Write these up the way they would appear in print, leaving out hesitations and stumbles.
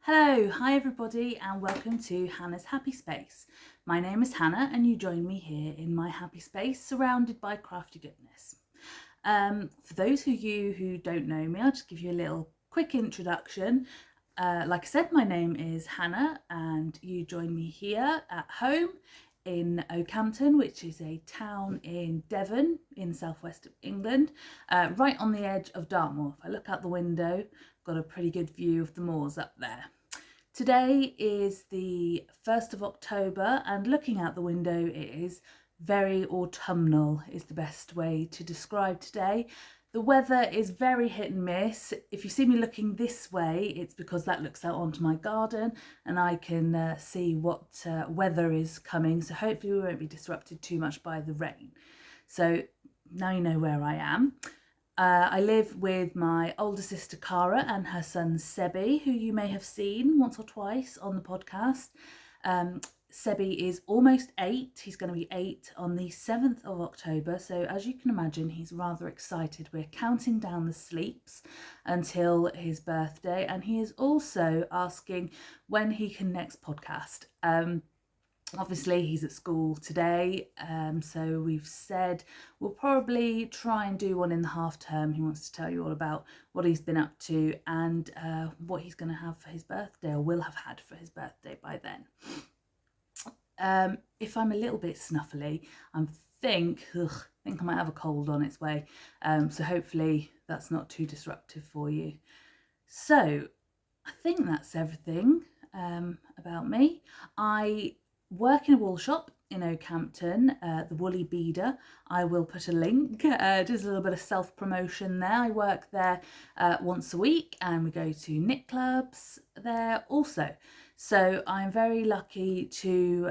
Hello, hi everybody, and welcome to Hannah's Happy Space. My name is Hannah and you join me here in my happy space surrounded by crafty goodness. For those of you who don't know me, I'll just give you a little quick introduction. Like I said, my name is Hannah and you join me here at home in Oakhampton, which is a town in Devon in southwest of England, right on the edge of Dartmoor. If I look out the window, got a pretty good view of the moors up there. Today is the 1st of October and looking out the window it is very autumnal is the best way to describe today. The weather is very hit and miss. If you see me looking this way, it's because that looks out onto my garden and I can see what weather is coming. So hopefully we won't be disrupted too much by the rain. So now you know where I am. I live with my older sister Cara and her son Sebi, who you may have seen once or twice on the podcast. Sebi is almost 8. He's going to be 8 on the 7th of October. So as you can imagine, he's rather excited. We're counting down the sleeps until his birthday. And he is also asking when he can next podcast. Obviously he's at school today, so we've said we'll probably try and do one in the half term. He wants to tell you all about what he's been up to and what he's going to have for his birthday, or will have had for his birthday by then. If I'm a little bit snuffly, I think I might have a cold on its way, so hopefully that's not too disruptive for you. So I think that's everything about me. I work in a wool shop in Oakhampton, the Woolly Beader. I will put a link, just a little bit of self-promotion there. I work there once a week and we go to knit clubs there also. So I'm very lucky to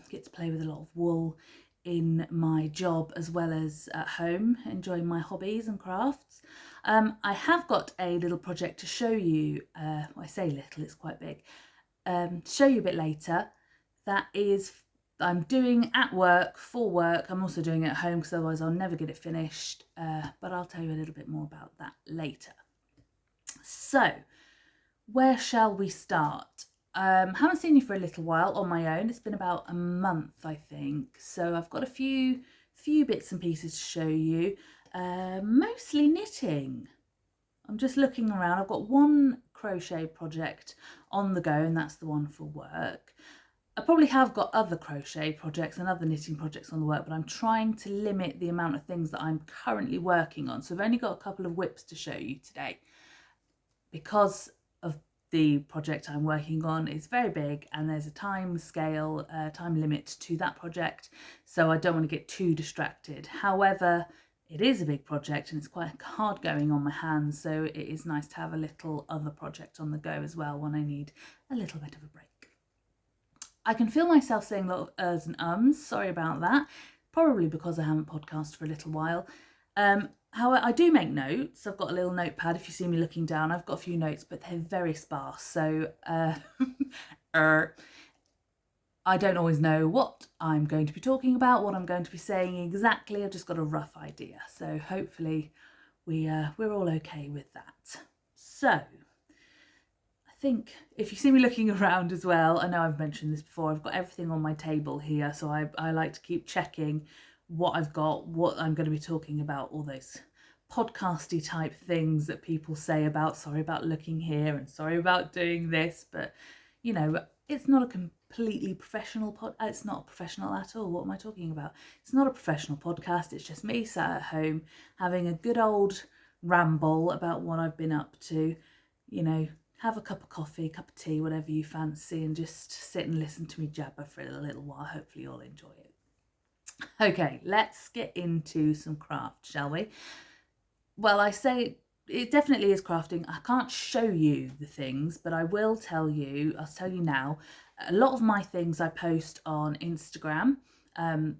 get to play with a lot of wool in my job as well as at home, enjoying my hobbies and crafts. I have got a little project to show you, well, I say little, it's quite big, to show you a bit later. That is, I'm doing at work, for work. I'm also doing it at home because otherwise I'll never get it finished. But I'll tell you a little bit more about that later. So, where shall we start? Haven't seen you for a little while on my own. It's been about a month, I think. So I've got a few bits and pieces to show you. Mostly knitting. I'm just looking around. I've got one crochet project on the go, and that's the one for work. I probably have got other crochet projects and other knitting projects on the work, but I'm trying to limit the amount of things that I'm currently working on. So I've only got a couple of whips to show you today because of the project I'm working on. It's very big and there's a time scale, time limit to that project. So I don't want to get too distracted. However, it is a big project and it's quite hard going on my hands. So it is nice to have a little other project on the go as well when I need a little bit of a break. I can feel myself saying a lot of ers and ums, sorry about that, probably because I haven't podcasted for a little while. However, I do make notes. I've got a little notepad. If you see me looking down, I've got a few notes, but they're very sparse. So I don't always know what I'm going to be talking about, what I'm going to be saying exactly. I've just got a rough idea. So hopefully we're all okay with that. So I think if you see me looking around as well, I know I've mentioned this before, I've got everything on my table here, so I like to keep checking what I've got, what I'm going to be talking about, all those podcasty type things that people say about sorry about looking here and sorry about doing this, but you know, it's not a completely professional it's not professional at all. What am I talking about? It's not a professional podcast. It's just me sat at home having a good old ramble about what I've been up to, you know. Have a cup of coffee, cup of tea, whatever you fancy, and just sit and listen to me jabber for a little while. Hopefully you'll enjoy it. Okay, let's get into some craft, shall we? Well, I say it definitely is crafting. I can't show you the things, but I will tell you, I'll tell you now, a lot of my things I post on Instagram,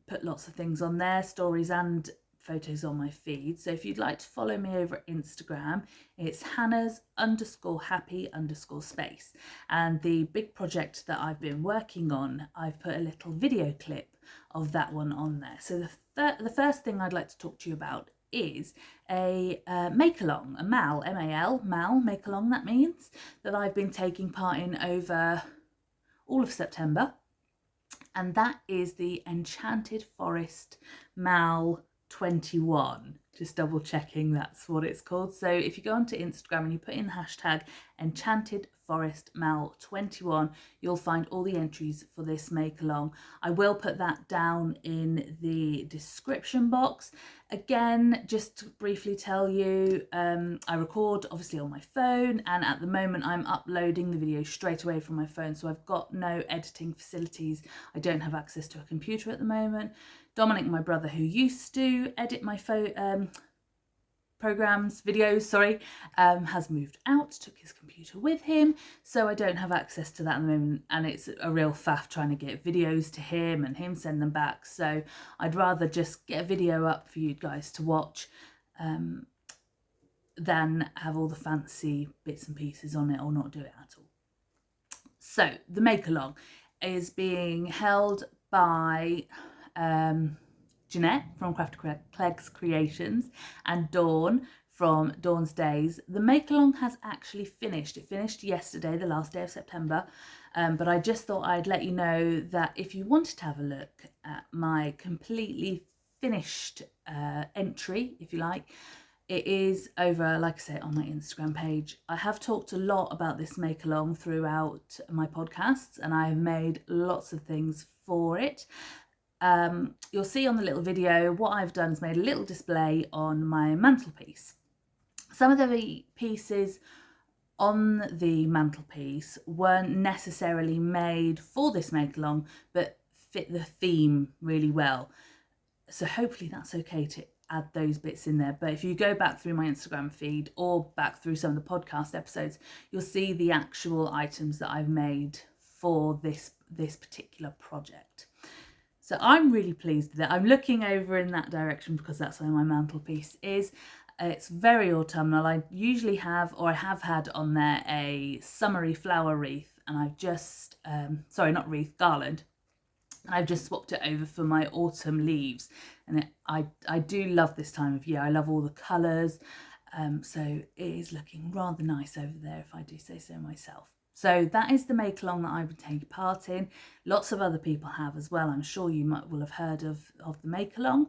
put lots of things on there, stories and photos on my feed. So if you'd like to follow me over at Instagram, it's Hannah's_happy_space. And the big project that I've been working on, I've put a little video clip of that one on there. So the first thing I'd like to talk to you about is a make-along, a MAL, M-A-L, MAL, make-along, that means, that I've been taking part in over all of September. And that is the Enchanted Forest MAL 21. Just double checking that's what it's called. So if you go onto Instagram and you put in the hashtag Enchanted Forest MAL 21, you'll find all the entries for this make along. I will put that down in the description box. Again, just to briefly tell you, I record obviously on my phone, and at the moment I'm uploading the video straight away from my phone, so I've got no editing facilities. I don't have access to a computer at the moment. Dominic, my brother, who used to edit my videos, has moved out, took his computer with him, so I don't have access to that at the moment, and it's a real faff trying to get videos to him and him send them back. So I'd rather just get a video up for you guys to watch than have all the fancy bits and pieces on it or not do it at all. So the make along is being held by Jeanette from Crafty Cleggs Creations and Dawn from Dawn's Days. The make-along has actually finished. It finished yesterday, the last day of September, but I just thought I'd let you know that if you wanted to have a look at my completely finished entry, if you like, it is over, like I say, on my Instagram page. I have talked a lot about this make-along throughout my podcasts, and I have made lots of things for it. You'll see on the little video what I've done is made a little display on my mantelpiece. Some of the pieces on the mantelpiece weren't necessarily made for this make along, but fit the theme really well. So hopefully that's okay to add those bits in there. But if you go back through my Instagram feed or back through some of the podcast episodes, you'll see the actual items that I've made for this particular project. So I'm really pleased with it. I'm looking over in that direction because that's where my mantelpiece is. It's very autumnal. I usually have, or I have had on there, a summery flower wreath, and I've just, garland. And I've just swapped it over for my autumn leaves. And I do love this time of year. I love all the colours. So it is looking rather nice over there, if I do say so myself. So that is the make along that I would take part in. Lots of other people have as well. I'm sure you will have heard of the make along.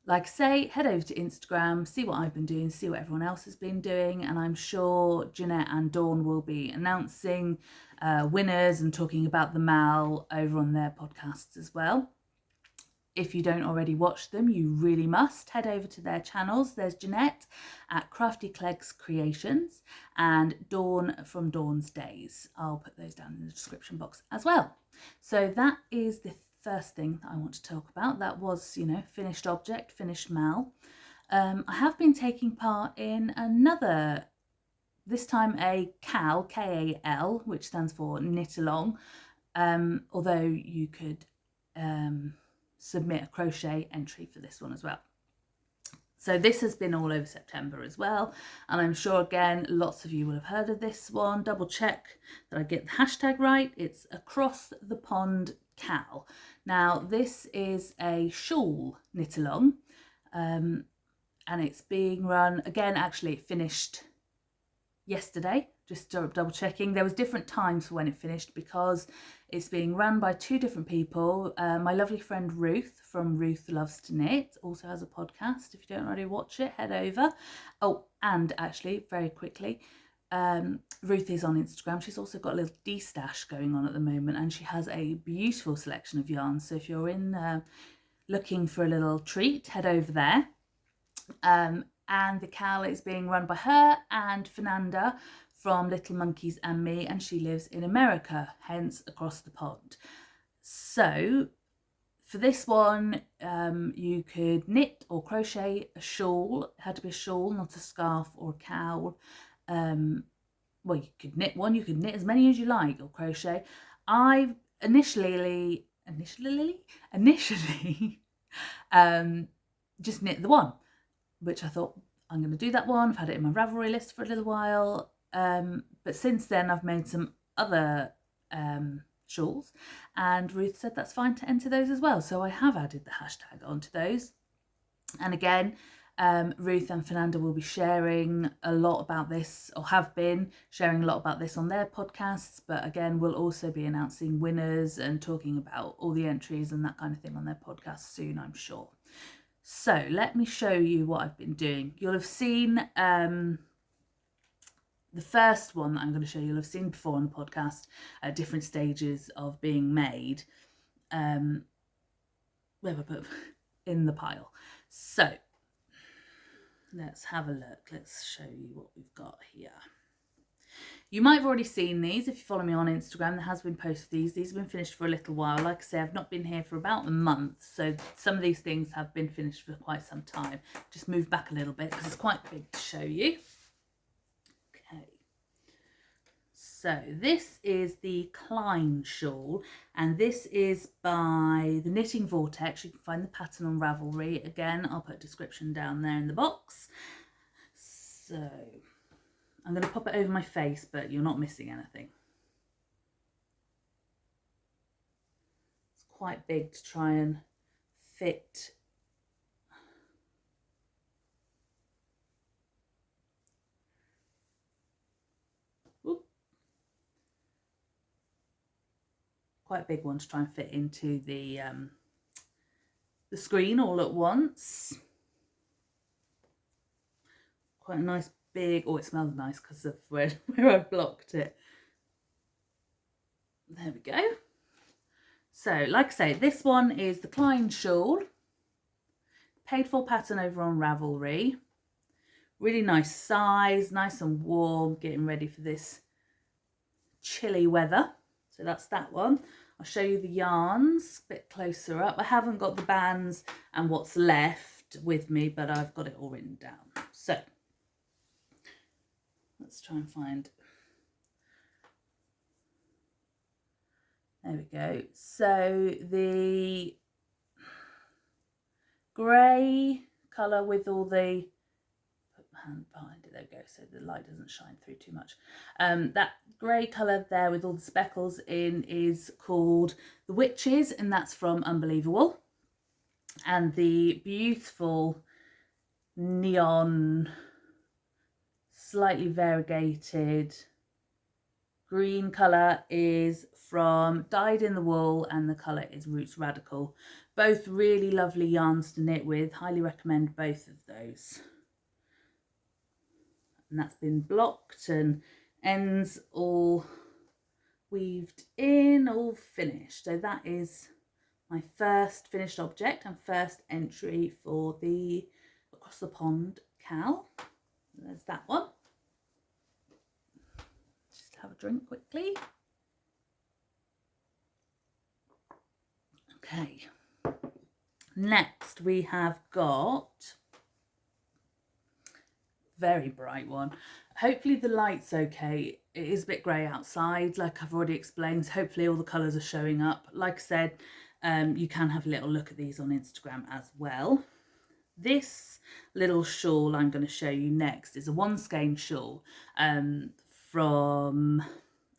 Like I say, head over to Instagram, see what I've been doing, see what everyone else has been doing, and I'm sure Jeanette and Dawn will be announcing winners and talking about the MAL over on their podcasts as well. If you don't already watch them, you really must head over to their channels. There's Jeanette at Crafty Cleggs Creations and Dawn from Dawn's Days. I'll put those down in the description box as well. So that is the first thing that I want to talk about. That was, finished object, finished MAL. I have been taking part in another, this time a KAL, K-A-L, which stands for knit along, although you could submit a crochet entry for this one as well. So this has been all over September as well, and I'm sure again lots of you will have heard of this one. Double check that I get the hashtag right. It's Across the Pond KAL. Now this is a shawl knit along, and it's being run again. Actually, it finished yesterday. Just double checking. There was different times for when it finished because it's being run by two different people. My lovely friend Ruth from Ruth Loves to Knit also has a podcast. If you don't already watch it, head over. Oh, and actually, very quickly, Ruth is on Instagram. She's also got a little D-stash going on at the moment, and she has a beautiful selection of yarns. So if you're in looking for a little treat, head over there. And the KAL is being run by her and Fernanda from Little Monkeys and Me, and she lives in America, hence across the pond. So for this one, you could knit or crochet a shawl. It had to be a shawl, not a scarf or a cowl. Well, you could knit one, you could knit as many as you like, or crochet. I initially just knit the one, which I thought, I'm going to do that one. I've had it in my Ravelry list for a little while. But since then I've made some other shawls, and Ruth said that's fine to enter those as well. So I have added the hashtag onto those. And again, Ruth and Fernanda will be sharing a lot about this, or have been sharing a lot about this on their podcasts, but again we'll also be announcing winners and talking about all the entries and that kind of thing on their podcast soon, I'm sure. So let me show you what I've been doing. You'll have seen the first one that I'm going to show you, you'll have seen before on the podcast at different stages of being made. Where have I put them? In the pile. So let's have a look. Let's show you what we've got here. You might have already seen these if you follow me on Instagram. There has been posted these. These have been finished for a little while. Like I say, I've not been here for about a month, so some of these things have been finished for quite some time. Just move back a little bit because it's quite big to show you. Okay. So this is the Kline shawl, and this is by the Knitting Vortex. You can find the pattern on Ravelry. Again, I'll put a description down there in the box. So I'm going to pop it over my face, but you're not missing anything. It's quite big to try and fit. Ooh. Quite a big one to try and fit into the screen all at once. Quite a nice big, oh, it smells nice because of where I've blocked it. There we go. So like I say, this one is the Kline shawl, paid for pattern over on Ravelry. Really nice size, nice and warm, getting ready for this chilly weather. So that's that one. I'll show you the yarns a bit closer up. I haven't got the bands and what's left with me, but I've got it all written down. So let's try and find. There we go. So the grey colour with all the, put my hand behind it, there we go, so the light doesn't shine through too much. That grey colour there with all the speckles in is called the Witches, and that's from Unbelievawool. And the beautiful neon, slightly variegated green colour is from Dyed in the Wool, and the colour is Roots Radical. Both really lovely yarns to knit with. Highly recommend both of those. And that's been blocked and ends all weaved in, all finished. So that is my first finished object and first entry for the Across the Pond KAL. There's that one. Just have a drink quickly. Okay. Next we have got very bright one. Hopefully the light's okay. It is a bit grey outside, like I've already explained. So hopefully all the colours are showing up. Like I said, you can have a little look at these on Instagram as well. This little shawl I'm going to show you next is a One-skein shawl from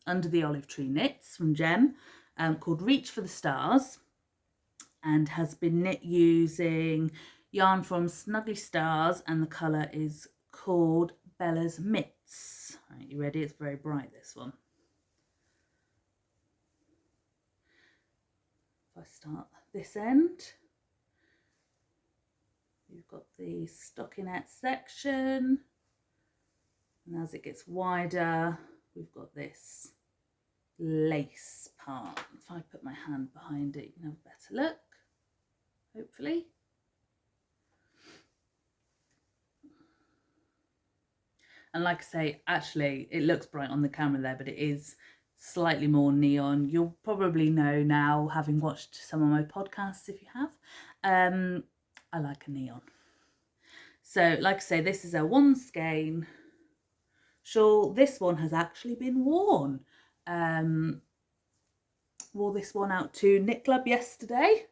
Under the Olive Tree Knits from Jem, called Reach for the Stars, and has been knit using yarn from Snuggly Stars, and the colour is called Bella's Mitts. Right, you ready? It's very bright, this one. If I start this end, you've got the stockinette section, and as it gets wider, we've got this lace part. If I put my hand behind it, you can have a better look, hopefully. And like I say, actually, it looks bright on the camera there, but it is slightly more neon. You'll probably know now, having watched some of my podcasts, if you have. I like a neon. So, like I say, this is a One-skein shawl. This one has actually been worn. Wore this one out to Knit Club yesterday.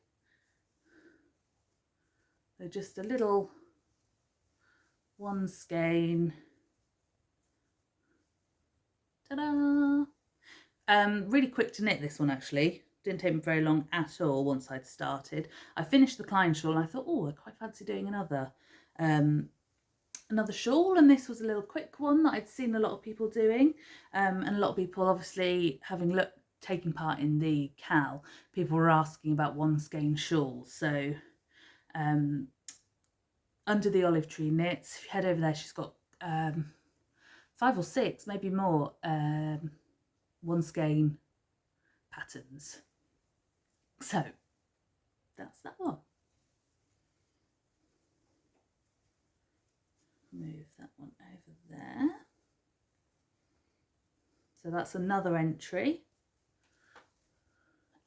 So just a little One-skein. Ta-da! Really quick to knit, this one actually. Didn't take me very long at all once I'd started. I finished the Kline shawl and I thought, oh, I quite fancy doing another. another shawl, and this was a little quick one that I'd seen a lot of people doing, and a lot of people obviously taking part in the KAL, people were asking about one-skein shawls. So Under the Olive Tree Knits, if you head over there, she's got 5 or 6, maybe more, one-skein patterns. So that's that one. Move that one over there. So that's another entry.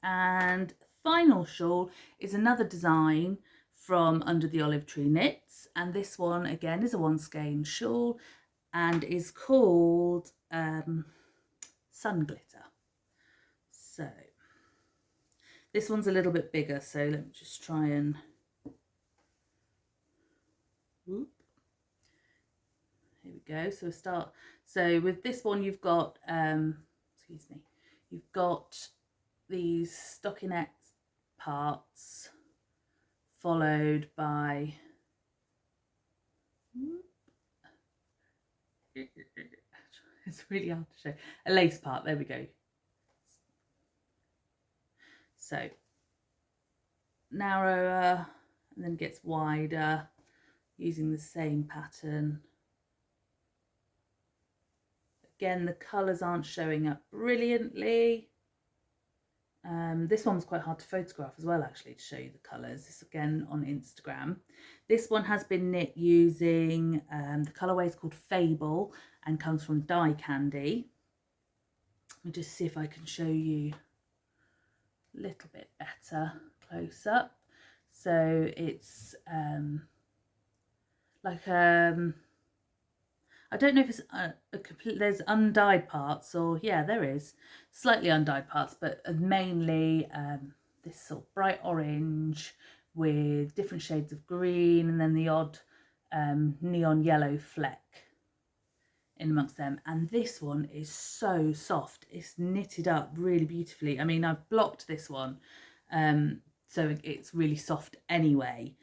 And final shawl is another design from Under the Olive Tree Knits, and this one again is a one-skein shawl and is called Sun Glitter. So this one's a little bit bigger, so let me just try and whoop. Here we go. So we start. So with this one, you've got excuse me, you've got these stockinette parts followed by it's really hard to show, a lace part. There we go. So narrower and then gets wider using the same pattern. Again, the colours aren't showing up brilliantly. This one's quite hard to photograph as well, actually, to show you the colours. This again on Instagram. This one has been knit using the colourway is called Fable and comes from Die Candy. Let me just see if I can show you a little bit better close up. So it's like I don't know if it's there's undyed parts, or yeah, there is slightly undyed parts, but mainly this sort of bright orange with different shades of green, and then the odd neon yellow fleck in amongst them. And this one is so soft. It's knitted up really beautifully. I mean, I've blocked this one, so it's really soft anyway.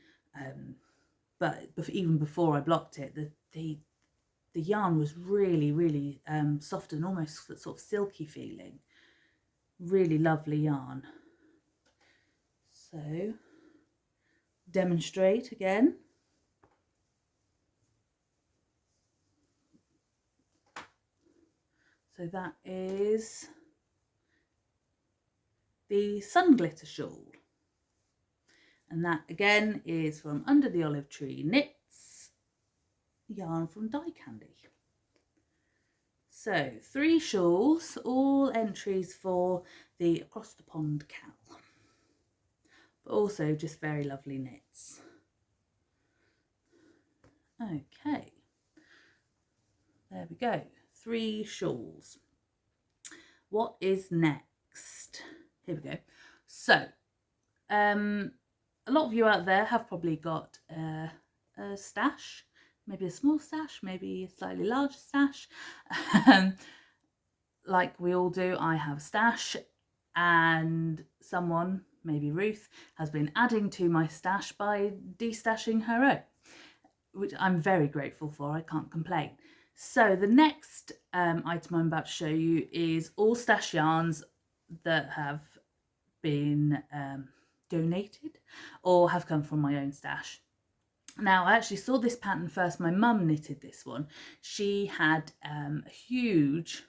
But even before I blocked it, the yarn was really soft and almost sort of silky feeling. Really lovely yarn. So demonstrate again. So that is the Sun Glitter Shawl. And that again is from Under the Olive Tree Knits, yarn from Die Candy. So 3 shawls, all entries for the Across the Pond KAL, but also just very lovely knits. Okay, there we go, 3 shawls. What is next? Here we go. So a lot of you out there have probably got a stash, maybe a small stash, maybe a slightly larger stash. Like we all do, I have a stash, and someone, maybe Ruth, has been adding to my stash by destashing her own, which I'm very grateful for. I can't complain. So the next item I'm about to show you is all stash yarns that have been donated or have come from my own stash. Now, I actually saw this pattern first. My mum knitted this one. She had a huge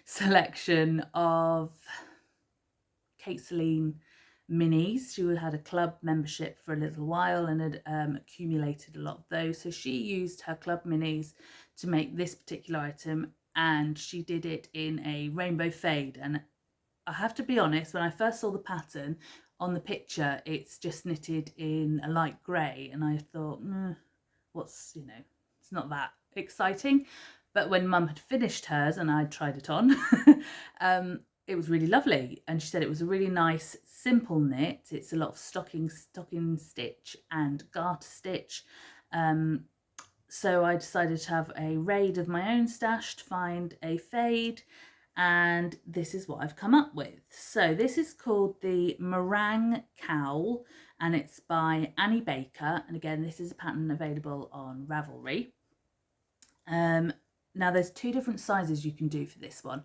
selection of Kate Celine minis. She had a club membership for a little while and had accumulated a lot of those. So she used her club minis to make this particular item, and she did it in a rainbow fade. And I have to be honest, when I first saw the pattern on the picture, it's just knitted in a light grey, and I thought, what's, you know, it's not that exciting. But when Mum had finished hers and I tried it on, it was really lovely, and she said it was a really nice simple knit. It's a lot of stocking stitch and garter stitch. So I decided to have a raid of my own stash to find a fade, and this is what I've come up with. So this is called the Meringue Cowl, and it's by Annie Baker. And again, this is a pattern available on Ravelry. Now there's two different sizes you can do for this one.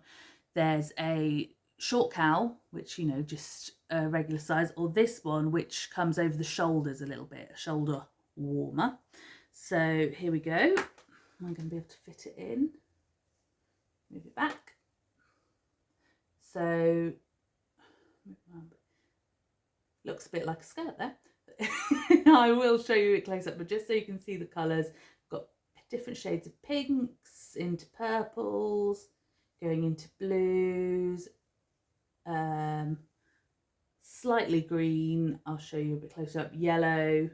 There's a short cowl, which, you know, just a regular size, or this one, which comes over the shoulders a little bit, a shoulder warmer. So here we go. I'm going to be able to fit it in. Move it back. So looks a bit like a skirt there. I will show you it close up, but just so you can see the colours, got different shades of pinks into purples, going into blues, slightly green, I'll show you a bit closer up, yellow,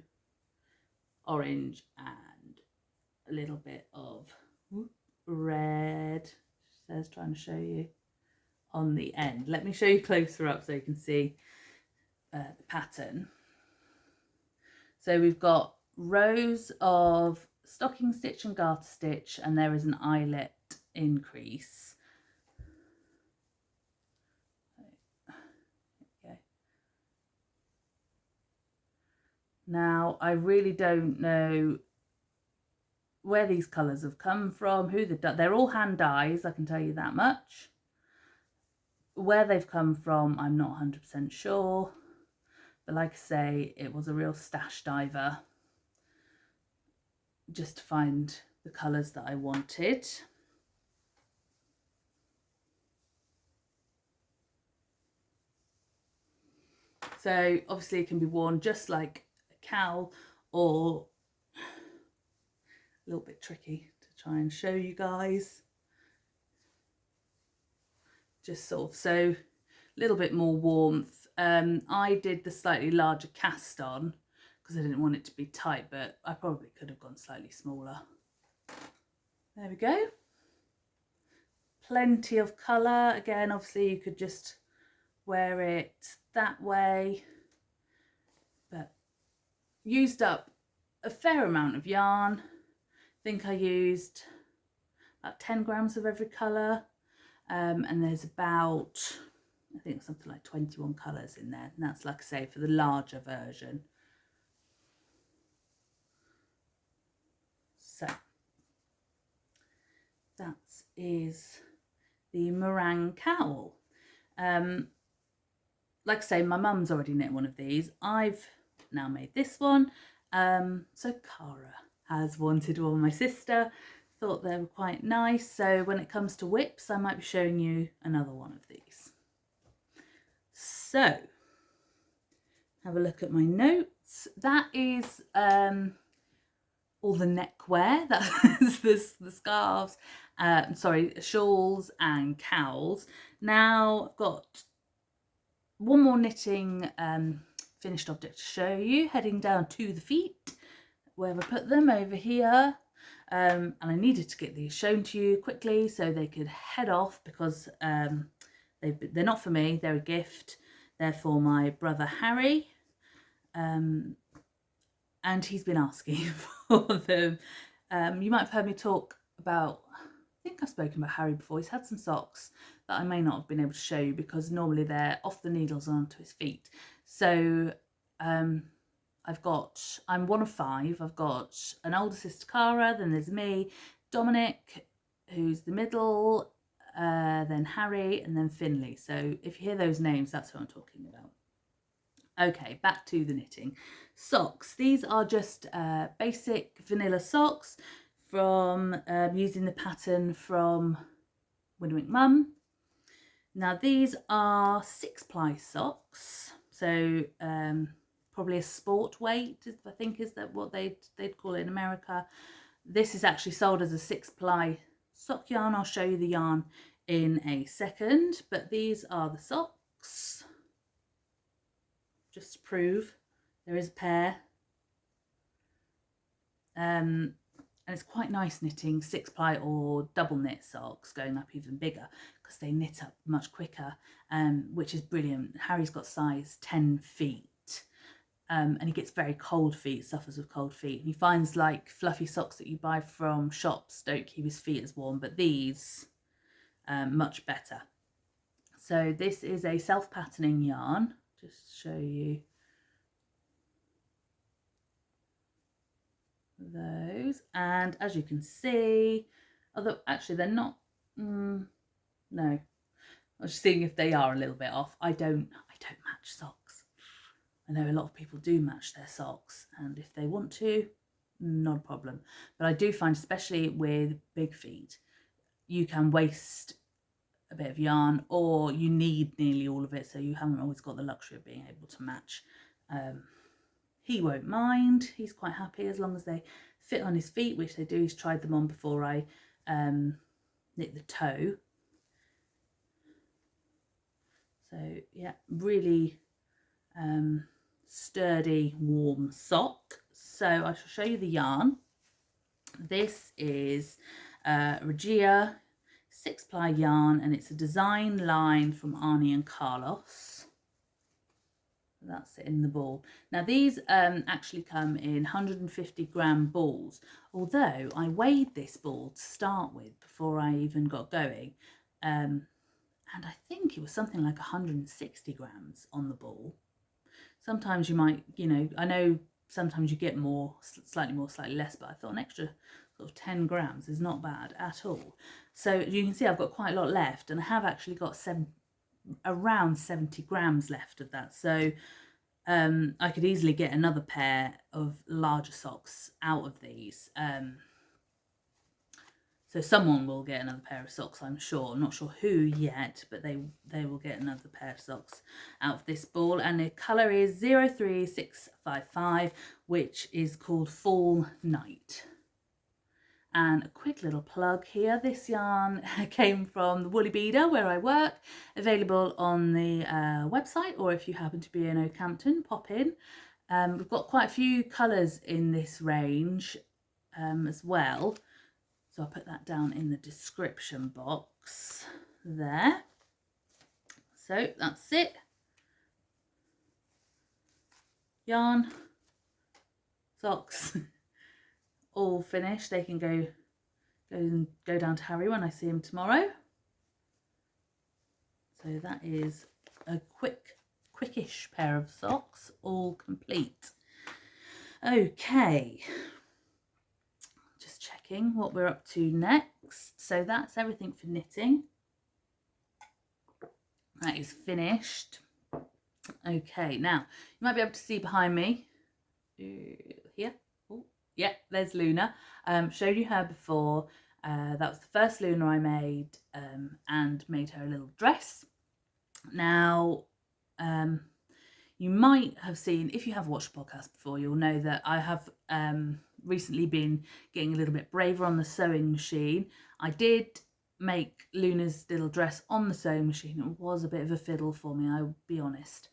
orange, and a little bit of red. She says, trying to show you on the end. Let me show you closer up so you can see the pattern. So we've got rows of stocking stitch and garter stitch, and there is an eyelet increase. Okay. Now I really don't know where these colours have come from, who they're all hand dyes, I can tell you that much. Where they've come from, I'm not 100% sure. But like I say, it was a real stash diver just to find the colours that I wanted. So obviously it can be worn just like a cowl, or a little bit tricky to try and show you guys. Just sort of, so a little bit more warmth. I did the slightly larger cast on because I didn't want it to be tight, but I probably could have gone slightly smaller. There we go. Plenty of colour. Again, obviously you could just wear it that way, but used up a fair amount of yarn. I think I used about 10 grams of every colour, and there's about, I think, something like 21 colours in there, and that's, like I say, for the larger version. So that is the Meringue Cowl. Like I say, my mum's already knit one of these. I've now made this one. So Cara has wanted one. My sister thought they were quite nice. So when it comes to whips, I might be showing you another one of these. So have a look at my notes. That is all the neckwear. That's the scarves, sorry, shawls and cowls. Now I've got one more knitting finished object to show you, heading down to the feet, where I put them over here. And I needed to get these shown to you quickly so they could head off, because they're not for me, they're a gift. They're for my brother Harry, and he's been asking for them. You might have heard me talk about, I think I've spoken about Harry before. He's had some socks that I may not have been able to show you because normally they're off the needles onto his feet. So I'm one of 5. I've got an older sister, Cara, then there's me, Dominic, who's the middle, then Harry, and then Finley. So if you hear those names, that's who I'm talking about. Okay, back to the knitting. Socks. These are just basic vanilla socks from using the pattern from Winwick Mum. Now these are 6-ply socks, so probably a sport weight, I think is that what they'd call it in America. This is actually sold as a 6-ply sock yarn. I'll show you the yarn in a second, but these are the socks. Just to prove there is a pair. And it's quite nice knitting 6-ply or double knit socks, going up even bigger, because they knit up much quicker, which is brilliant. Harry's got size 10 feet. And he gets very cold feet, suffers with cold feet. And he finds like fluffy socks that you buy from shops don't keep his feet as warm, but these much better. So this is a self-patterning yarn. Just show you. those, and as you can see, although actually they're not, no, I was just seeing if they are a little bit off. I don't match socks. I know a lot of people do match their socks, and if they want to, not a problem. But I do find, especially with big feet, you can waste a bit of yarn, or you need nearly all of it, so you haven't always got the luxury of being able to match. He won't mind. He's quite happy as long as they fit on his feet, which they do. He's tried them on before I knit the toe. So yeah, really sturdy, warm sock. So I shall show you the yarn. This is Regia 6-ply yarn, and it's a design line from Arne and KALs. That's it in the ball. Now these actually come in 150-gram balls, although I weighed this ball to start with before I even got going, and I think it was something like 160 grams on the ball. Sometimes you might, you know, I know sometimes you get more, slightly less, but I thought an extra sort of 10 grams is not bad at all. So you can see I've got quite a lot left, and I have actually got around 70 grams left of that. So I could easily get another pair of larger socks out of these. So someone will get another pair of socks, I'm sure. I'm not sure who yet, but they will get another pair of socks out of this ball. And the colour is 03655, which is called Fall Night. And a quick little plug here. This yarn came from the Woolly Beader where I work, available on the website, or if you happen to be in Oakhampton, pop in. We've got quite a few colours in this range as well. So I'll put that down in the description box there. So that's it. Yarn, socks, all finished. They can go down to Harry when I see him tomorrow. So that is a quickish pair of socks, all complete. Okay. Just checking what we're up to next. So that's everything for knitting. That is finished. Okay, now you might be able to see behind me here. Oh, yeah, there's Luna. Showed you her before. That was the first Luna I made, and made her a little dress. Now, you might have seen, if you have watched the podcast before, you'll know that I have recently been getting a little bit braver on the sewing machine. I did make Luna's little dress on the sewing machine. It was a bit of a fiddle for me, I'll be honest.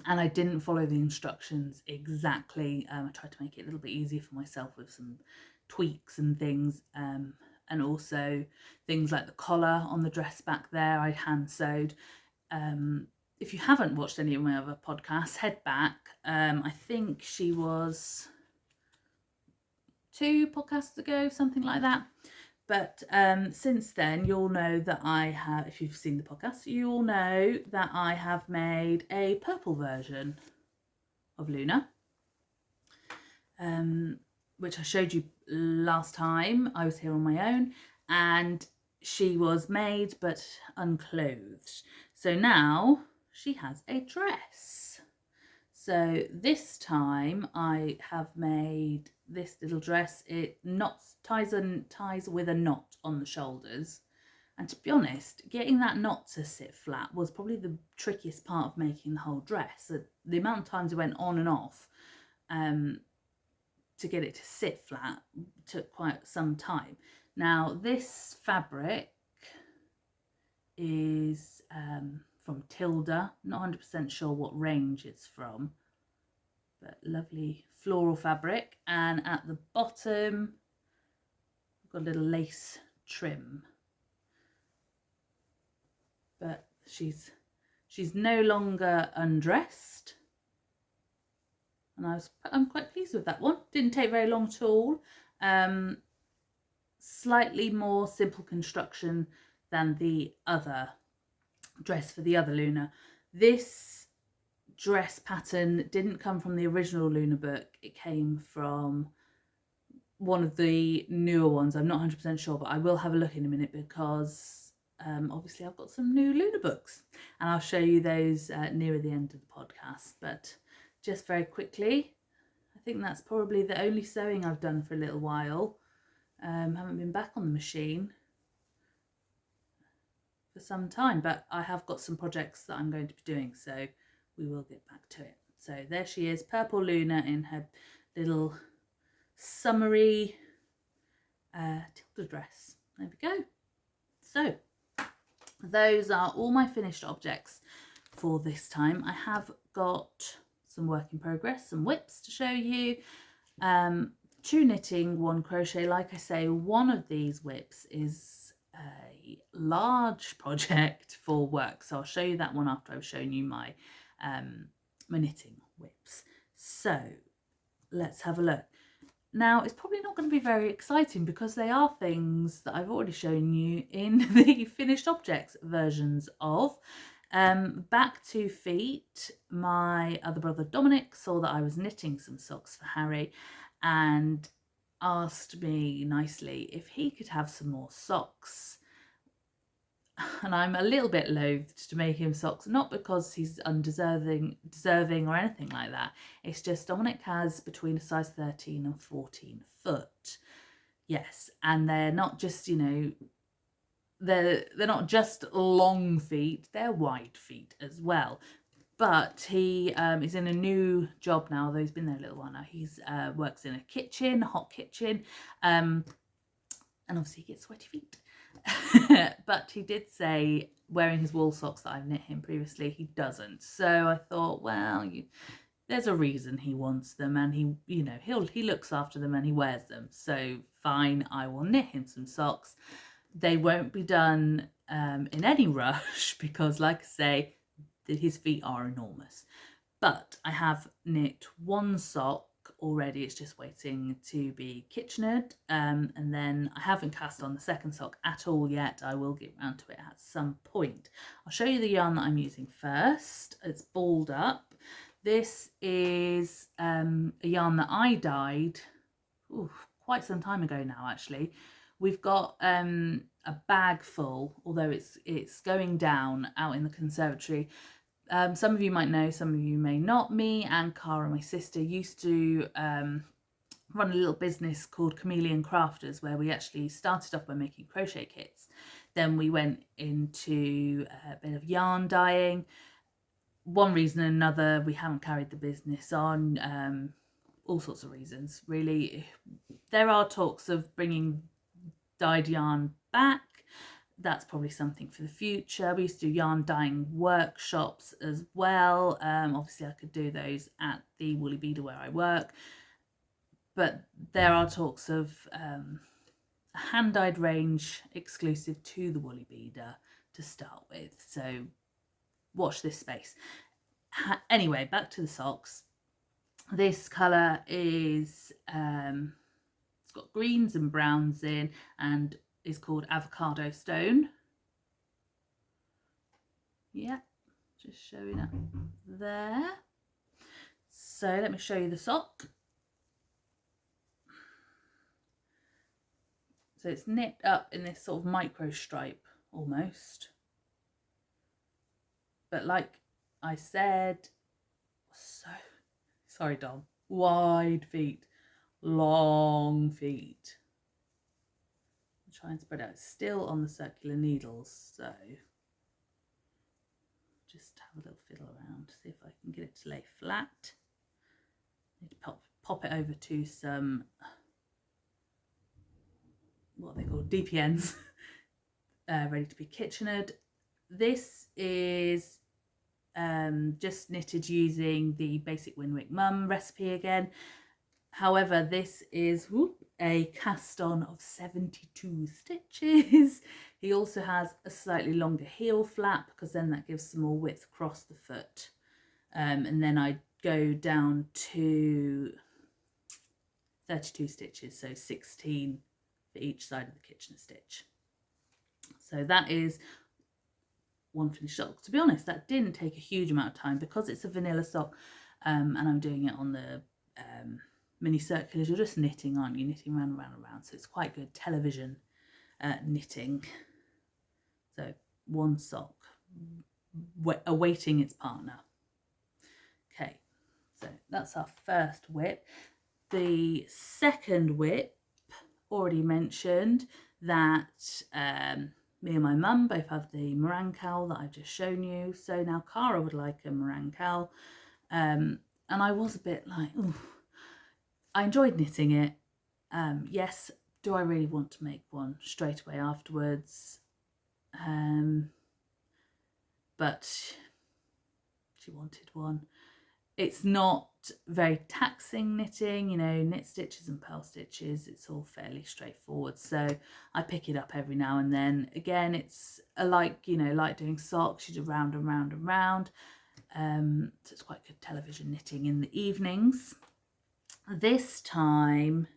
And I didn't follow the instructions exactly. I tried to make it a little bit easier for myself with some tweaks and things. And also things like the collar on the dress back there, I hand sewed. If you haven't watched any of my other podcasts, head back. I think she was 2 podcasts ago, something like that. But since then, you'll know that I have, if you've seen the podcast, you'll know that I have made a purple version of Luna, which I showed you last time I was here on my own, and she was made but unclothed. So now she has a dress. So this time I have made this little dress. It ties with a knot on the shoulders, and to be honest, getting that knot to sit flat was probably the trickiest part of making the whole dress. The amount of times it went on and off to get it to sit flat took quite some time. Now this fabric is from Tilda, not 100% sure what range it's from, but lovely floral fabric, and at the bottom I've got a little lace trim. But she's no longer undressed, and I'm quite pleased with that one. Didn't take very long at all. Slightly more simple construction than the other dress for the other Luna. This dress pattern didn't come from the original Luna book. It came from one of the newer ones. I'm not 100% sure, but I will have a look in a minute because obviously I've got some new Luna books and I'll show you those nearer the end of the podcast. But just very quickly, I think that's probably the only sewing I've done for a little while. Haven't been back on the machine for some time, but I have got some projects that I'm going to be doing, so we will get back to it. So there she is, Purple Luna in her little summery tilde dress. There we go. So those are all my finished objects for this time. I have got some work in progress, some whips to show you, 2 knitting, 1 crochet. Like I say, one of these whips is a large project for work, so I'll show you that one after I've shown you my my knitting whips. So let's have a look. Now, it's probably not going to be very exciting because they are things that I've already shown you in the finished objects versions of. Back to feet, my other brother Dominic saw that I was knitting some socks for Harry and asked me nicely if he could have some more socks. And I'm a little bit loath to make him socks, not because he's deserving or anything like that. It's just Dominic has between a size 13 and 14 foot. Yes, and they're not just, you know, they're not just long feet, they're wide feet as well. But he is in a new job now, although he's been there a little while now. He's works in a kitchen, hot kitchen, and obviously he gets sweaty feet. But he did say, wearing his wool socks that I've knit him previously, he doesn't. So I thought, well, there's a reason he wants them, and he, you know, he looks after them and he wears them. So fine, I will knit him some socks. They won't be done in any rush because, like I say, his feet are enormous. But I have knit 1 sock already. It's just waiting to be kitchenered, and then I haven't cast on the 2nd sock at all yet. I will get round to it at some point. I'll show you the yarn that I'm using first. It's balled up. This is a yarn that I dyed quite some time ago now, actually. We've got a bag full, although it's going down out in the conservatory. Some of you might know, some of you may not. Me and Cara, my sister, used to run a little business called Chameleon Crafters, where we actually started off by making crochet kits. Then we went into a bit of yarn dyeing. One reason or another, we haven't carried the business on. All sorts of reasons, really. There are talks of bringing dyed yarn back. That's probably something for the future. We used to do yarn dyeing workshops as well. Obviously I could do those at the Woolly Beader where I work, but there are talks of a hand dyed range exclusive to the Woolly Beader to start with, so watch this space. Anyway, back to the socks. This colour is it's got greens and browns in, and is called Avocado Stone. Yeah, just showing up there. So let me show you the sock. So it's knit up in this sort of micro stripe almost. But like I said, sorry Dom, wide feet, long feet. Try and spread out. It's still on the circular needles, so just have a little fiddle around, see if I can get it to lay flat. Need to pop it over to some, what are they called, DPNs, ready to be kitchenered. This is just knitted using the basic Winwick Mum recipe again. However, this is a cast on of 72 stitches. He also has a slightly longer heel flap because then that gives some more width across the foot. And then I go down to 32 stitches, so 16 for each side of the kitchen stitch. So that is one finished sock. To be honest, that didn't take a huge amount of time because it's a vanilla sock, and I'm doing it on the mini circulars, you're just knitting, aren't you? Knitting round and round and round. So it's quite good television knitting. So one sock awaiting its partner. Okay, so that's our first whip. The second whip, already mentioned that me and my mum both have the Meringue Cowl that I've just shown you. So now Cara would like a Meringue Cowl. And I was a bit like, ooh, I enjoyed knitting it. Yes, do I really want to make one straight away afterwards? But she wanted one. It's not very taxing knitting, you know, knit stitches and purl stitches. It's all fairly straightforward. So I pick it up every now and then. Again, it's like, you know, like doing socks. You do round and round and round. So it's quite good television knitting in the evenings. This time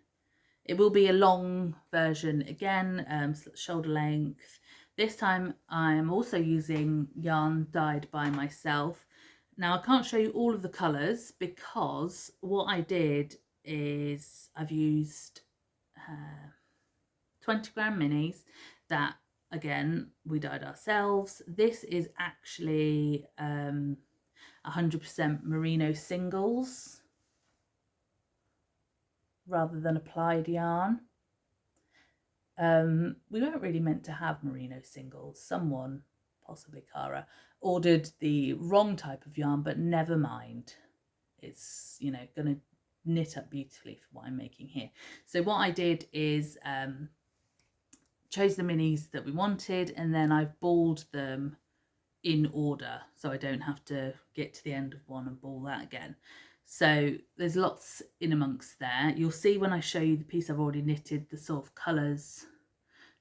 it will be a long version again, shoulder length. This time I'm also using yarn dyed by myself. Now I can't show you all of the colours because what I did is I've used 20 gram minis that again we dyed ourselves. This is actually 100% merino singles rather than applied yarn. We weren't really meant to have merino singles. Someone, possibly Cara, ordered the wrong type of yarn, but never mind. It's, you know, going to knit up beautifully for what I'm making here. So what I did is chose the minis that we wanted, and then I've balled them in order so I don't have to get to the end of one and ball that again. So there's lots in amongst there. You'll see when I show you the piece I've already knitted the sort of colours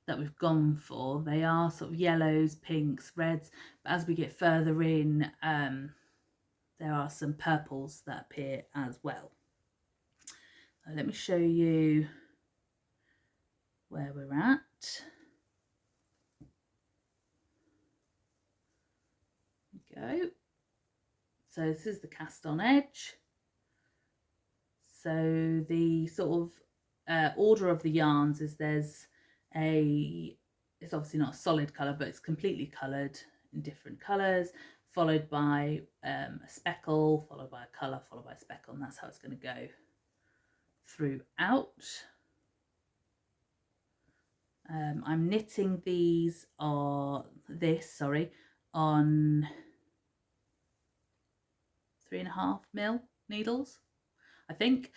that we've gone for. They are sort of yellows, pinks, reds, but as we get further in there are some purples that appear as well. Let me show you where we're at. There we go. So this is the cast on edge. So the sort of order of the yarns is it's obviously not a solid colour, but it's completely coloured in different colours, followed by a speckle, followed by a colour, followed by a speckle, and that's how it's going to go throughout. I'm knitting these on 3.5mm needles, I think.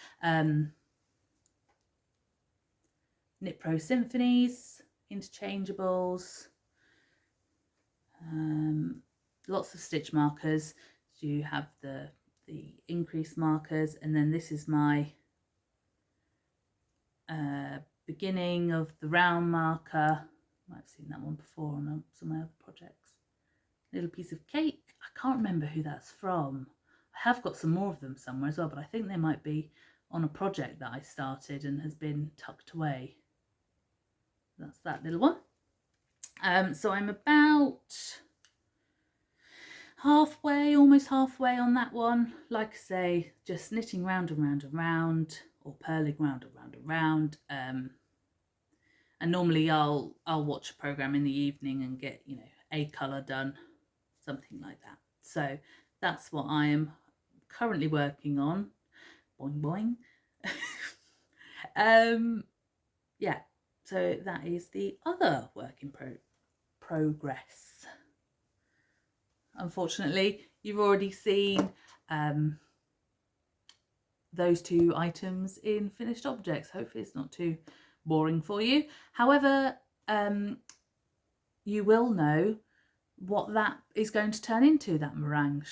Knit Pro Symphonies, interchangeables, lots of stitch markers. So you have the increase markers, and then this is my beginning of the round marker. I might have seen that one before on some of my other projects. Little piece of cake. I can't remember who that's from. I have got some more of them somewhere as well, but I think they might be on a project that I started and has been tucked away. That's that little one. So I'm about halfway, almost halfway on that one. Like I say, just knitting round and round and round, or purling round and round and round. And normally I'll watch a program in the evening and get, you know, a colour done, something like that. So that's what I am currently working on. Boing boing. Yeah, so that is the other work in progress. Unfortunately, you've already seen those two items in finished objects. Hopefully it's not too boring for you. However, you will know what that is going to turn into, that meringue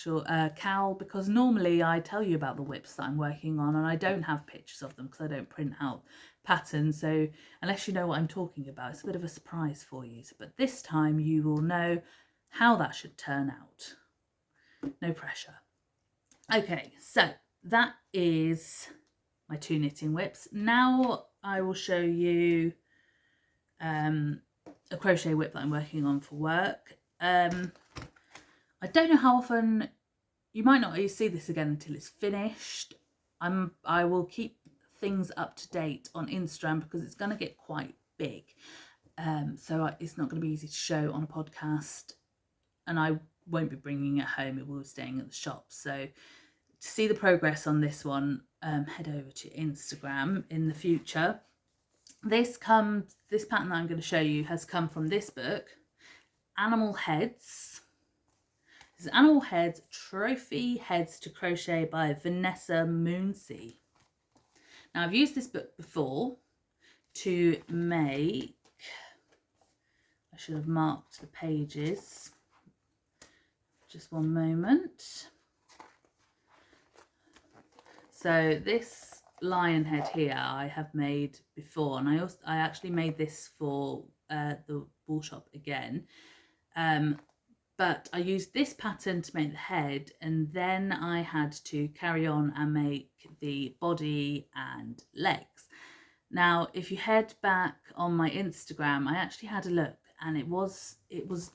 cowl, because normally I tell you about the whips that I'm working on and I don't have pictures of them because I don't print out patterns, so unless you know what I'm talking about, it's a bit of a surprise for you. But this time you will know how that should turn out. No pressure. Okay, so that is my two knitting whips. Now I will show you a crochet whip that I'm working on for work. I don't know how often, you might not see this again until it's finished. I will keep things up to date on Instagram because it's going to get quite big. So it's not going to be easy to show on a podcast, and I won't be bringing it home. It will be staying at the shop. So to see the progress on this one, head over to Instagram in the future. This pattern that I'm going to show you has come from this book, Animal Heads. This is Animal Heads Trophy Heads to Crochet by Vanessa Moonsea. Now, I've used this book before to make, I should have marked the pages. Just one moment. So this lion head here I have made before, and I actually made this for the wool shop again. But I used this pattern to make the head, and then I had to carry on and make the body and legs. Now, if you head back on my Instagram, I actually had a look, and it was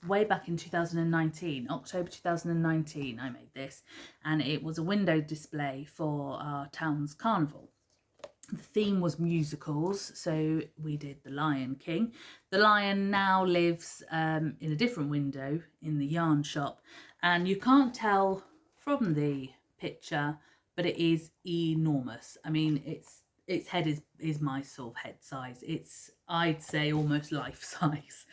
way back in 2019, October 2019 I made this, and it was a window display for our town's carnival. The theme was musicals, so we did The Lion King. The lion now lives in a different window in the yarn shop, and you can't tell from the picture, but it is enormous. I mean, its head is my sort of head size. It's, I'd say, almost life size.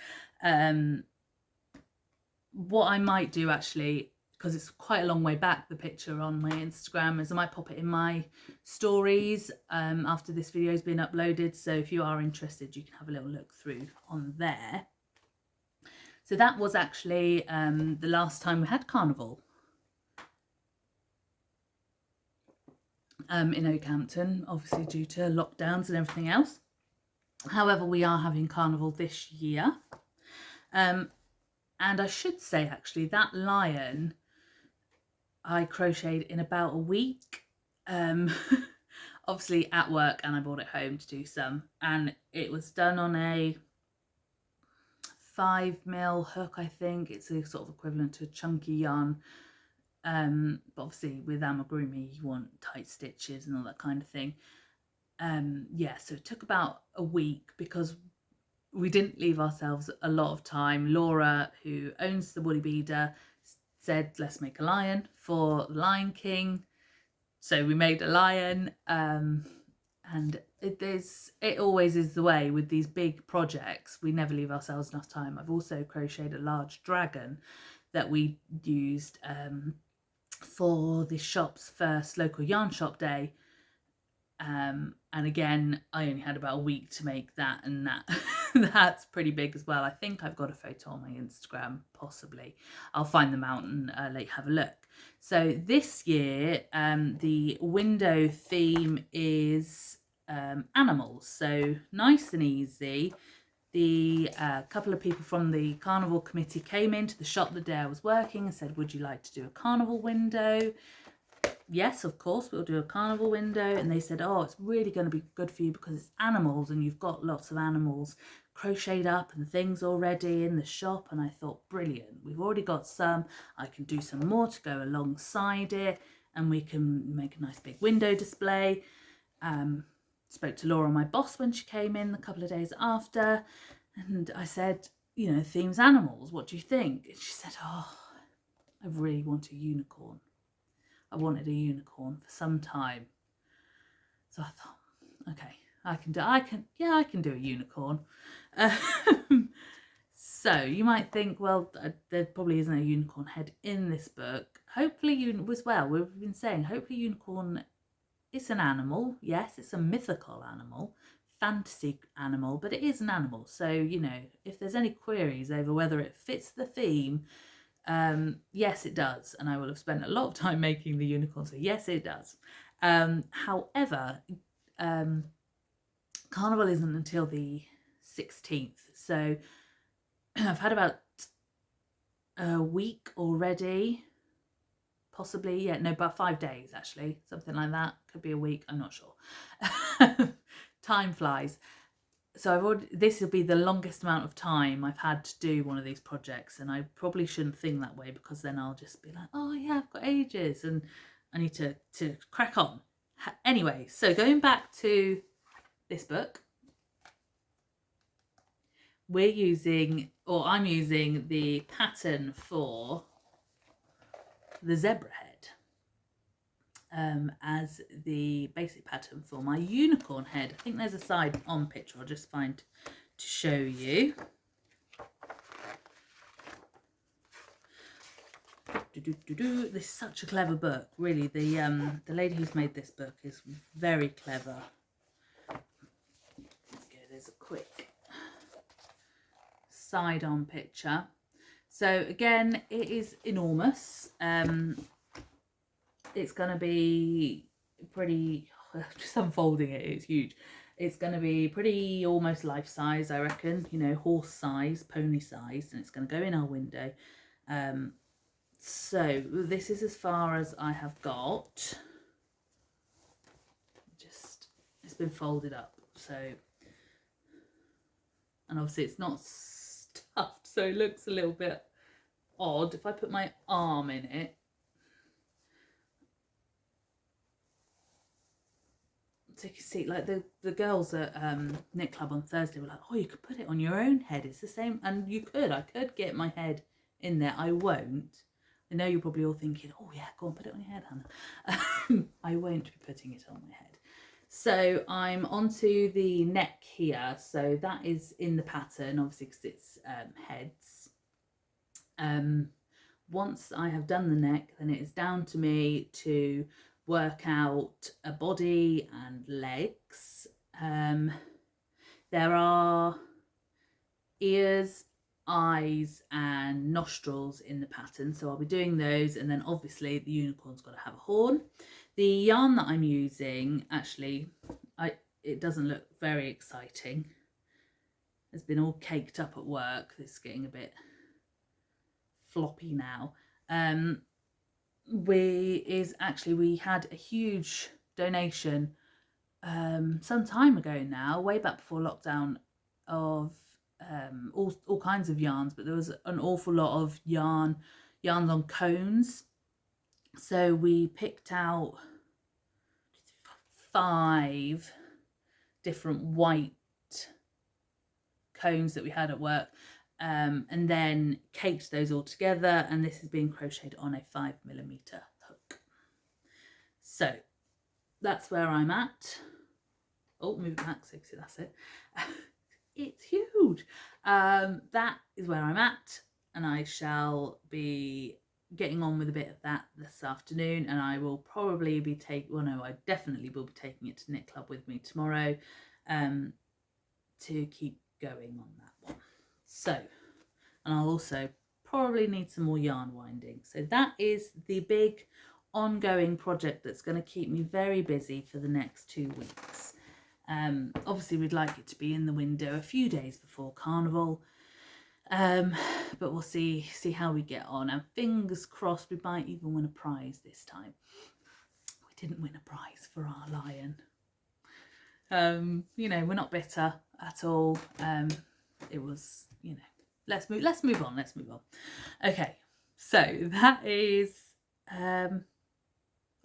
What I might do actually, because it's quite a long way back, the picture on my Instagram, is I might pop it in my stories after this video has been uploaded. So if you are interested, you can have a little look through on there. So that was actually the last time we had carnival in Oakhampton, obviously due to lockdowns and everything else. However, we are having carnival this year. And I should say, actually, that lion I crocheted in about a week, obviously at work, and I brought it home to do some, and it was done on a 5mm hook. I think it's a sort of equivalent to a chunky yarn, but obviously with amigurumi you want tight stitches and all that kind of thing. Yeah, so it took about a week because we didn't leave ourselves a lot of time. Laura, who owns the Woolly Beader, said, let's make a lion for the Lion King. So we made a lion, and it always is the way with these big projects. We never leave ourselves enough time. I've also crocheted a large dragon that we used for the shop's first local yarn shop day. And again, I only had about a week to make that, and that's pretty big as well. I think I've got a photo on my Instagram, possibly. I'll find them out and let you have a look. So this year, the window theme is animals. So nice and easy. The couple of people from the carnival committee came into the shop the day I was working and said, would you like to do a carnival window? Yes, of course, we'll do a carnival window. And they said, oh, it's really going to be good for you because it's animals and you've got lots of animals crocheted up and things already in the shop. And I thought, brilliant, we've already got some. I can do some more to go alongside it, and we can make a nice big window display. Spoke to Laura, my boss, when she came in a couple of days after, and I said, you know, theme's animals, what do you think? And she said, oh, I really want a unicorn. I wanted a unicorn for some time. So I thought, okay, I can do a unicorn. So you might think, well, there probably isn't a unicorn head in this book. Hopefully as well, we've been saying, hopefully unicorn is an animal. Yes, it's a mythical animal, fantasy animal, but it is an animal. So, you know, if there's any queries over whether it fits the theme, yes, it does. And I will have spent a lot of time making the unicorn. So yes, it does. However, carnival isn't until the 16th. So I've had about a week already, possibly. Yeah, no, about 5 days, actually. Something like that. Could be a week. I'm not sure. Time flies. So this will be the longest amount of time I've had to do one of these projects, and I probably shouldn't think that way because then I'll just be like, oh yeah, I've got ages and I need to crack on. Anyway, so going back to this book, we're using, or I'm using the pattern for the zebra head as the basic pattern for my unicorn head. I think there's a side on picture I'll just find to show you. This is such a clever book, really. The lady who's made this book is very clever. Okay, there's a quick side on picture. So again, it is enormous. It's going to be pretty, just unfolding it, it's huge. It's going to be pretty almost life size, I reckon, you know, horse size, pony size, and it's going to go in our window. So this is as far as I have got. Just, it's been folded up, so, and obviously it's not stuffed, so it looks a little bit odd. If I put my arm in it, so you can see, like the girls at Knit Club on Thursday were like, oh, you could put it on your own head, it's the same. And you could, I could get my head in there. I won't. I know you're probably all thinking, oh yeah, go on, put it on your head, Hannah. I won't be putting it on my head. So I'm onto the neck here. So that is in the pattern, obviously, because it's heads. Once I have done the neck, then it is down to me to work out a body and legs. There are ears, eyes and nostrils in the pattern, so I'll be doing those, and then obviously the unicorn's got to have a horn. The yarn that I'm using, actually, it doesn't look very exciting. It's been all caked up at work. This is getting a bit floppy now. We had a huge donation some time ago now, way back before lockdown, of all kinds of yarns, but there was an awful lot of yarns on cones. So we picked out 5 different white cones that we had at work, and then caked those all together, and this is being crocheted on a 5mm hook. So that's where I'm at. Oh, move it back so you can see that's it. It's huge. That is where I'm at, and I shall be getting on with a bit of that this afternoon, and I will probably be I definitely will be taking it to Knit Club with me tomorrow, to keep going on that one. So, and I'll also probably need some more yarn winding. So that is the big ongoing project that's going to keep me very busy for the next 2 weeks. Obviously we'd like it to be in the window a few days before Carnival, but we'll see how we get on, and fingers crossed we might even win a prize this time. We didn't win a prize for our lion. You know, we're not bitter at all. It was, you know, let's move on. Okay, so that is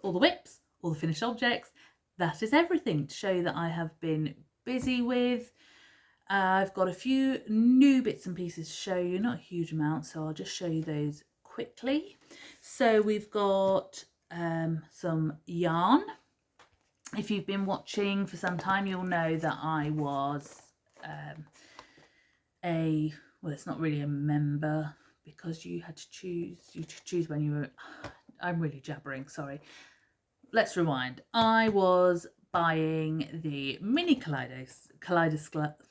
all the whips, all the finished objects. That is everything to show you that I have been busy with. I've got a few new bits and pieces to show you, not a huge amount, so I'll just show you those quickly. So we've got some yarn. If you've been watching for some time, you'll know that I was well, it's not really a member, because you had to choose when you were, I'm really jabbering, sorry. Let's rewind. I was buying the mini Kaleidoscope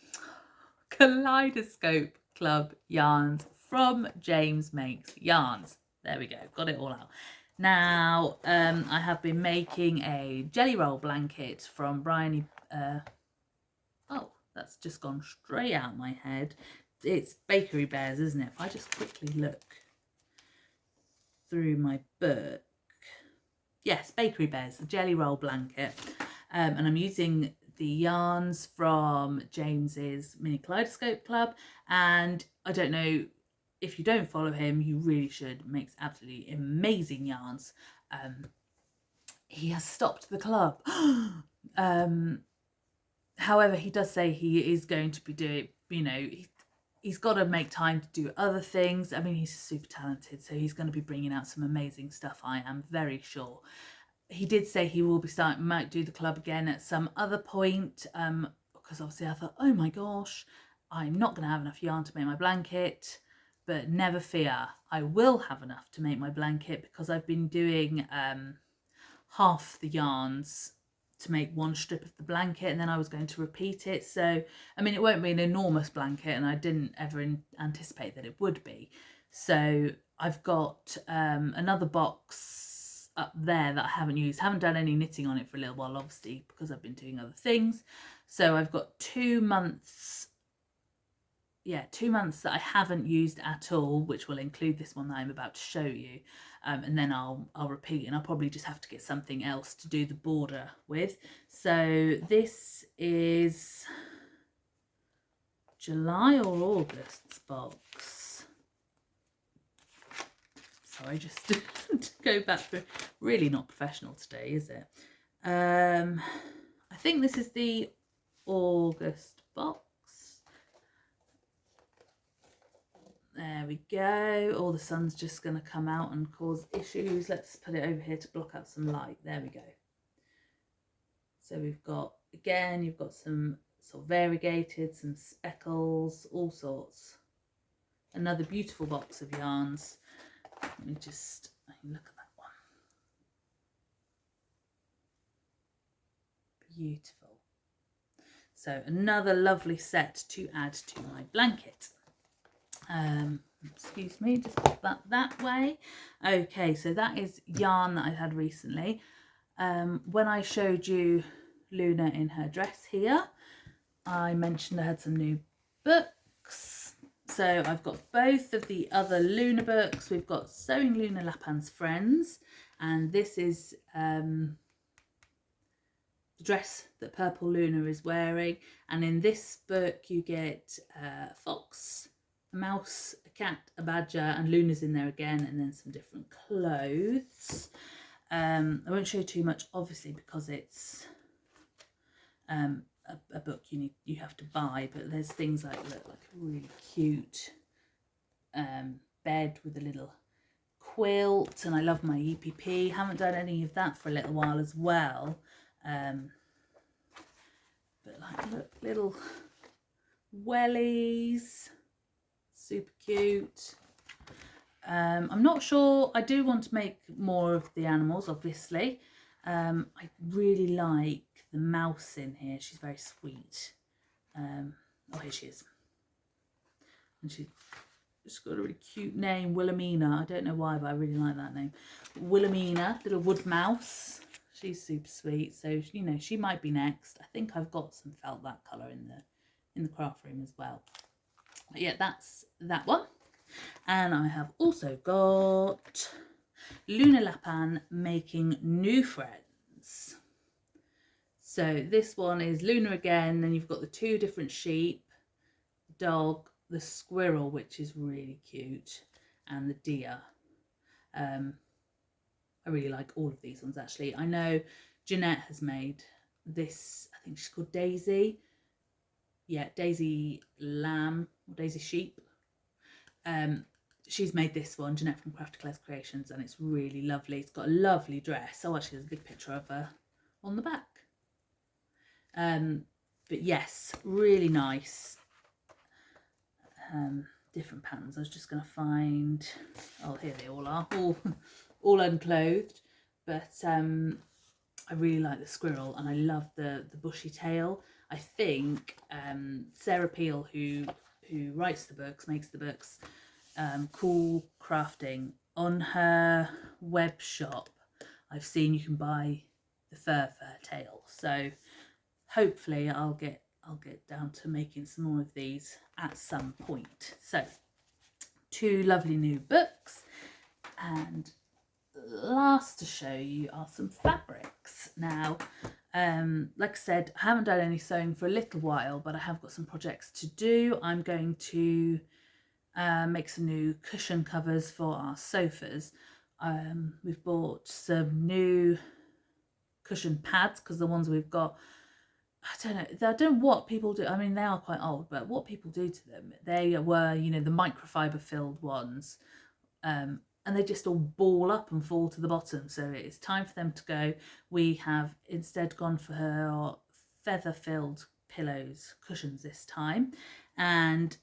Club yarns from James Makes Yarns. There we go, got it all out. Now, I have been making a jelly roll blanket from Bryony. Oh, that's just gone straight out my head. It's Bakery Bears, isn't it? If I just quickly look through my book. Yes, Bakery Bears, the jelly roll blanket. And I'm using the yarns from James's Mini Kaleidoscope Club. And I don't know, if you don't follow him, you really should. Makes absolutely amazing yarns. he has stopped the club. However, he does say he is going to be doing, you know, he's got to make time to do other things. I mean, he's super talented, so he's going to be bringing out some amazing stuff, I am very sure. He did say he will be might do the club again at some other point, because obviously I thought, oh my gosh, I'm not going to have enough yarn to make my blanket, but never fear, I will have enough to make my blanket, because I've been doing half the yarns to make one strip of the blanket, and then I was going to repeat it. So I mean, it won't be an enormous blanket, and I didn't ever anticipate that it would be. So I've got another box up there that I haven't used. Haven't done any knitting on it for a little while, obviously, because I've been doing other things. So I've got 2 months, 2 months that I haven't used at all, which will include this one that I'm about to show you. And then I'll repeat, and I'll probably just have to get something else to do the border with. So this is July or August's box. Sorry, just to go back through. Really not professional today, is it? I think this is the August box. There we go. Oh, the sun's just going to come out and cause issues. Let's put it over here to block out some light. There we go. So we've got, again, you've got some sort of variegated, some speckles, all sorts. Another beautiful box of yarns. Let me just look at that one. Beautiful. So another lovely set to add to my blanket. Excuse me, just put that way. Okay, so that is yarn that I've had recently. When I showed you Luna in her dress here, I mentioned I had some new books. So I've got both of the other Luna books. We've got Sewing Luna Lapins Friends, and this is the dress that Purple Luna is wearing. And in this book you get a fox, a mouse, a cat, a badger, and Luna's in there again, and then some different clothes. I won't show you too much, obviously, because it's a book you have to buy, but there's things like, look, like a really cute bed with a little quilt, and I love my EPP. Haven't done any of that for a little while as well. But like, look, little wellies. Super cute. I'm not sure. I do want to make more of the animals, obviously. I really like the mouse in here. She's very sweet. Oh, here she is. And she's got a really cute name, Wilhelmina. I don't know why, but I really like that name. Wilhelmina, little wood mouse. She's super sweet. So, you know, she might be next. I think I've got some felt that colour in the craft room as well. But yeah, that's that one. And I have also got Luna Lapin Making New Friends. So this one is Luna again, then you've got the 2 different sheep, the dog, the squirrel, which is really cute, and the deer. I really like all of these ones, actually. I know Jeanette has made this, I think she's called Daisy. Yeah, Daisy Lamb or Daisy Sheep. She's made this one, Jeanette from Crafty Creations, and it's really lovely. It's got a lovely dress. Oh, actually, there's a big picture of her on the back. But yes, really nice. Different patterns. I was just going to find. Oh, here they all are, all unclothed. But I really like the squirrel, and I love the bushy tail. I think Sarah Peel, who writes the books, makes the books, Cool Crafting, on her web shop, I've seen you can buy the fur tail. So hopefully I'll get down to making some more of these at some point. So 2 lovely new books, and last to show you are some fabrics. Now, like I said, I haven't done any sewing for a little while, but I have got some projects to do. I'm going to make some new cushion covers for our sofas. We've bought some new cushion pads, because the ones we've got, I don't know what people do. I mean, they are quite old, but what people do to them, they were, you know, the microfiber filled ones, and they just all ball up and fall to the bottom. So it's time for them to go. We have instead gone for her feather filled pillows, cushions this time, and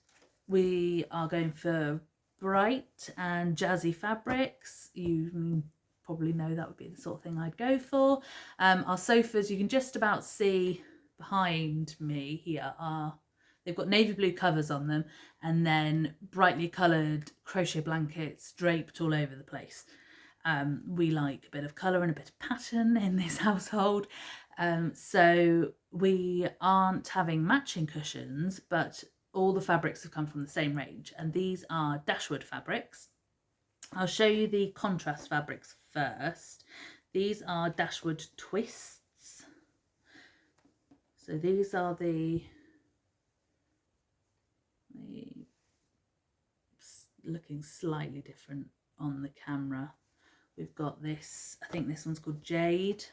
we are going for bright and jazzy fabrics. You probably know that would be the sort of thing I'd go for. Our sofas, you can just about see behind me here, they've got navy blue covers on them, and then brightly coloured crochet blankets draped all over the place. We like a bit of colour and a bit of pattern in this household, so we aren't having matching cushions, but all the fabrics have come from the same range, and these are Dashwood fabrics. I'll show you the contrast fabrics first. These are Dashwood twists. So these are the looking slightly different on the camera. We've got this, I think this one's called Jade.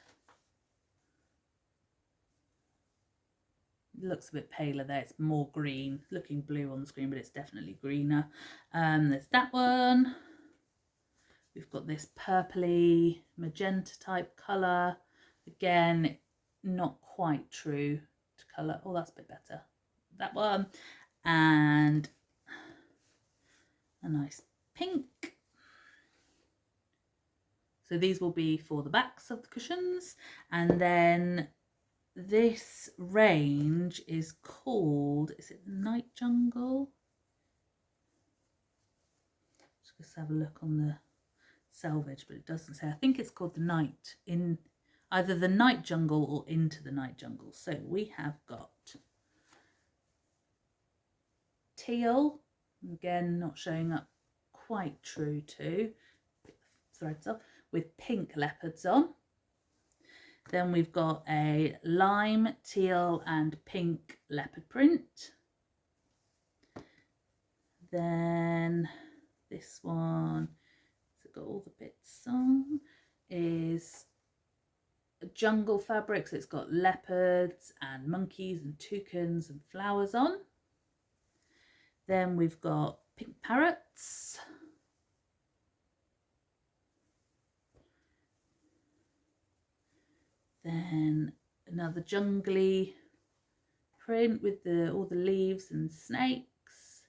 It looks a bit paler there, it's more green, looking blue on the screen, but it's definitely greener. There's that one. We've got this purpley magenta type colour. Again, not quite true to colour. Oh, that's a bit better. That one. And a nice pink. So these will be for the backs of the cushions. And then this range is called, is it the Night Jungle? Just have a look on the selvage, but it doesn't say. I think it's called the Night, in either the Night Jungle or Into the Night Jungle. So we have got teal, again not showing up quite true to, pick the threads off, with pink leopards on. Then we've got a lime, teal and pink leopard print. Then this one, so got all the bits on, is a jungle fabric. So it's got leopards and monkeys and toucans and flowers on. Then we've got pink parrots. Then another jungly print with all the leaves and snakes.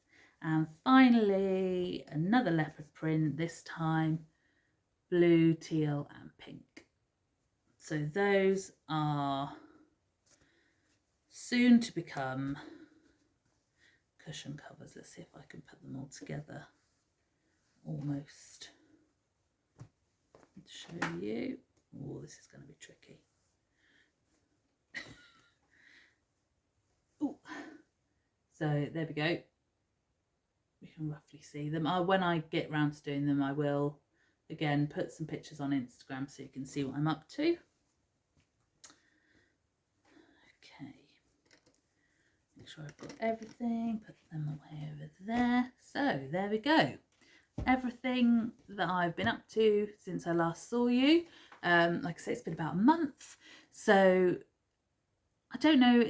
And finally another leopard print, this time blue, teal and pink. So those are soon to become cushion covers. Let's see if I can put them all together almost and show you. Oh, this is going to be tricky. Ooh. So there we go. We can roughly see them. When I get round to doing them, I will again put some pictures on Instagram so you can see what I'm up to. Okay, make sure I've got everything, put them away over there. So there we go, everything that I've been up to since I last saw you. Like I say, it's been about a month, so I don't know,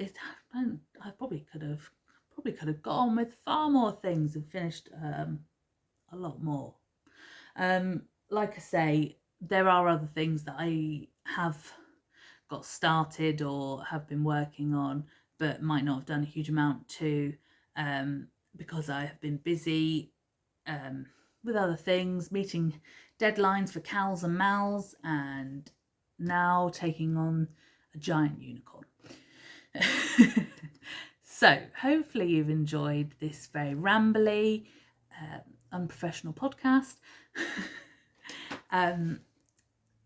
I probably could have got on with far more things and finished a lot more. Like I say, there are other things that I have got started or have been working on, but might not have done a huge amount to, because I have been busy with other things, meeting deadlines for KALs and MALs, and now taking on a giant unicorn. So hopefully you've enjoyed this very rambly, unprofessional podcast.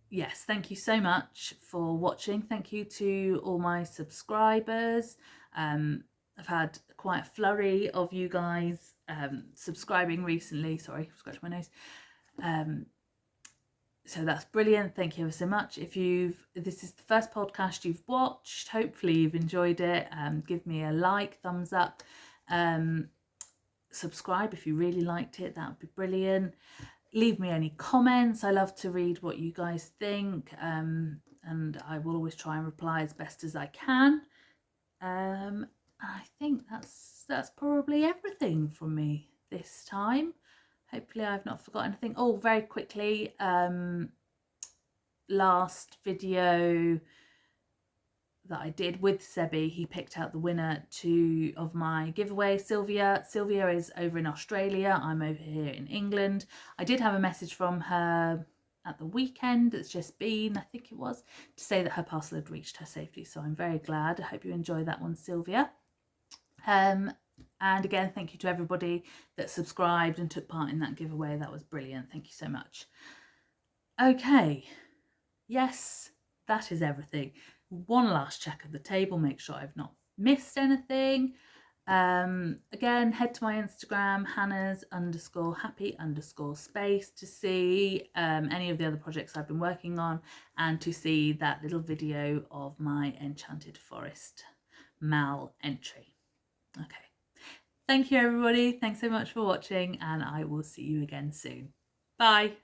Yes, thank you so much for watching. Thank you to all my subscribers. I've had quite a flurry of you guys subscribing recently. Sorry, scratch my nose. So that's brilliant. Thank you ever so much. If this is the first podcast you've watched, hopefully you've enjoyed it. Give me a like, thumbs up, subscribe if you really liked it. That would be brilliant. Leave me any comments. I love to read what you guys think. and I will always try and reply as best as I can. I think that's probably everything from me this time. Hopefully I've not forgotten anything. Oh, very quickly, last video that I did with Sebi, he picked out the winner of my giveaway, Sylvia. Sylvia is over in Australia. I'm over here in England. I did have a message from her at the weekend that's just been, I think it was, to say that her parcel had reached her safely. So I'm very glad. I hope you enjoy that one, Sylvia. And again, thank you to everybody that subscribed and took part in that giveaway. That was brilliant. Thank you so much. Okay. Yes, that is everything. One last check of the table, make sure I've not missed anything. Again, head to my Instagram, Hannah's_happy_space, to see any of the other projects I've been working on and to see that little video of my Enchanted Forest Mal entry. Okay, thank you everybody. Thanks so much for watching, and I will see you again soon. Bye.